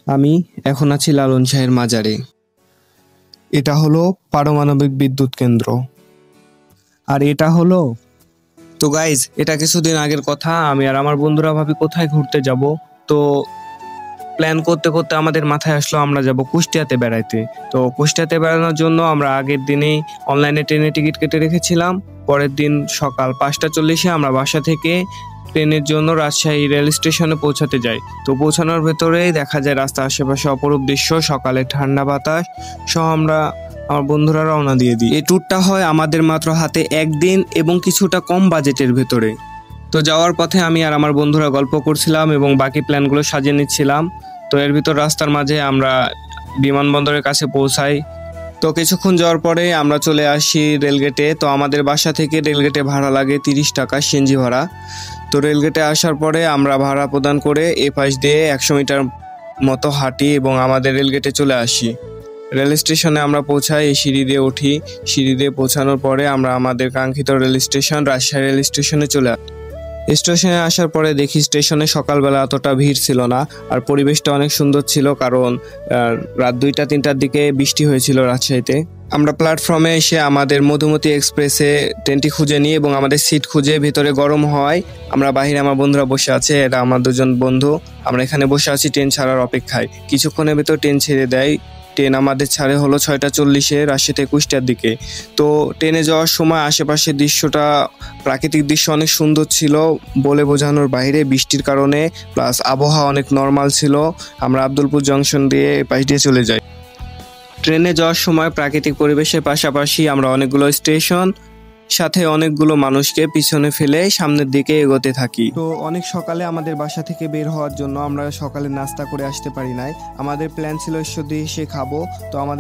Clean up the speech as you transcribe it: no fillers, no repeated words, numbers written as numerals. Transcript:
আমি এখন আছি লালন শাহের মাজারে। এটা হলো পারমাণবিক বিদ্যুৎ কেন্দ্র। আর এটা হলো, তো গাইজ, এটা কিছুদিন আগের কথা। আমি আর আমার বন্ধুরা ভাবি কোথায় ঘুরতে যাব। তো প্ল্যান করতে করতে আমাদের মাথায় আসলো আমরা যাব কুষ্টিয়াতে বেড়াইতে। তো কুষ্টিয়াতে বেড়ানোর জন্য আমরা আগের দিনেই অনলাইনে ট্রেনের টিকিট কেটে রেখেছিলাম। পরের দিন সকাল 5:40 আমরা বাসা থেকে ট্রেনের জন্য রাজশাহী রেল স্টেশনে পৌঁছাতে যাই। তো পৌঁছানোর ভেতরেই দেখা যায় রাস্তার আশেপাশে অপরূপ দৃশ্য, সকালে ঠান্ডা বাতাস সহ আমরা আমার বন্ধুরা রওনা দিয়ে দিই। এই ট্যুরটা হয় আমাদের মাত্র হাতে একদিন এবং কিছুটা কম বাজেটের ভেতরে। তো যাওয়ার পথে আমি আর আমার বন্ধুরা গল্প করছিলাম এবং বাকি প্ল্যানগুলো সাজিয়ে নিচ্ছিলাম। তো এর ভিতর রাস্তার মাঝে আমরা বিমানবন্দরের কাছে পৌঁছাই। তো কিছুক্ষণ যাওয়ার পরে আমরা চলে আসি রেলগেটে। তো আমাদের বাসা থেকে রেলগেটে ভাড়া লাগে 30 টাকা সিএনজি ভাড়া। তো রেলগেটে আসার পরে আমরা ভাড়া প্রদান করে এ পাশ দিয়ে 100 মিটার মতো হাঁটি এবং আমাদের রেলগেটে চলে আসি। রেল স্টেশনে আমরা পৌঁছাই, এই সিঁড়ি দিয়ে উঠি। সিঁড়ি দিয়ে পৌঁছানোর পরে আমরা আমাদের কাঙ্ক্ষিত রেল স্টেশন রাজশাহী রেল স্টেশনে চলে আসি। স্টেশনে আসার পরে দেখি স্টেশনে সকালবেলা অতটা ভিড় ছিল না, আর পরিবেশটা অনেক সুন্দর ছিল, কারণ রাত 2টা-3টার দিকে বৃষ্টি হয়েছিল রাজশাহীতে। আমরা প্ল্যাটফর্মে এসে আমাদের মধুমতি এক্সপ্রেসে ট্রেনটি খুঁজে নিই এবং আমাদের সিট খুঁজে, ভিতরে গরম হয়, আমরা বাহিরে আমার বন্ধুরা বসে আছে, এটা আমার দুজন বন্ধু। আমরা এখানে বসে আছি ট্রেন ছাড়ার অপেক্ষায়। কিছুক্ষণের ভিতর ট্রেন ছেড়ে দেয়। ট্রেন আমাদের ছাড়ে হলো 6:40 রাজশাহী থেকে কুষ্টিয়ার দিকে। তো ট্রেনে যাওয়ার সময় আশেপাশের দৃশ্যটা, প্রাকৃতিক দৃশ্য অনেক সুন্দর ছিল, বলে বোঝানোর বাইরে। বৃষ্টির কারণে প্লাস আবহাওয়া অনেক নর্মাল ছিল। আমরা আব্দুলপুর জংশন দিয়ে পাশ দিয়ে চলে যাই। ট্রেনে যাওয়ার সময় প্রাকৃতিক পরিবেশের পাশাপাশি আমরা অনেকগুলো স্টেশন, সাথে অনেকগুলো মানুষকে পিছনে ফেলে সামনের দিকে এগোতে থাকি। তো অনেক সকালে আমাদের বাসা থেকে বের হওয়ার জন্য আমরা সকালে নাস্তা করে আসতে পারি নাই। আমাদের প্ল্যান ছিল ঈশ্বরদী এসে খাবো। তো আমাদের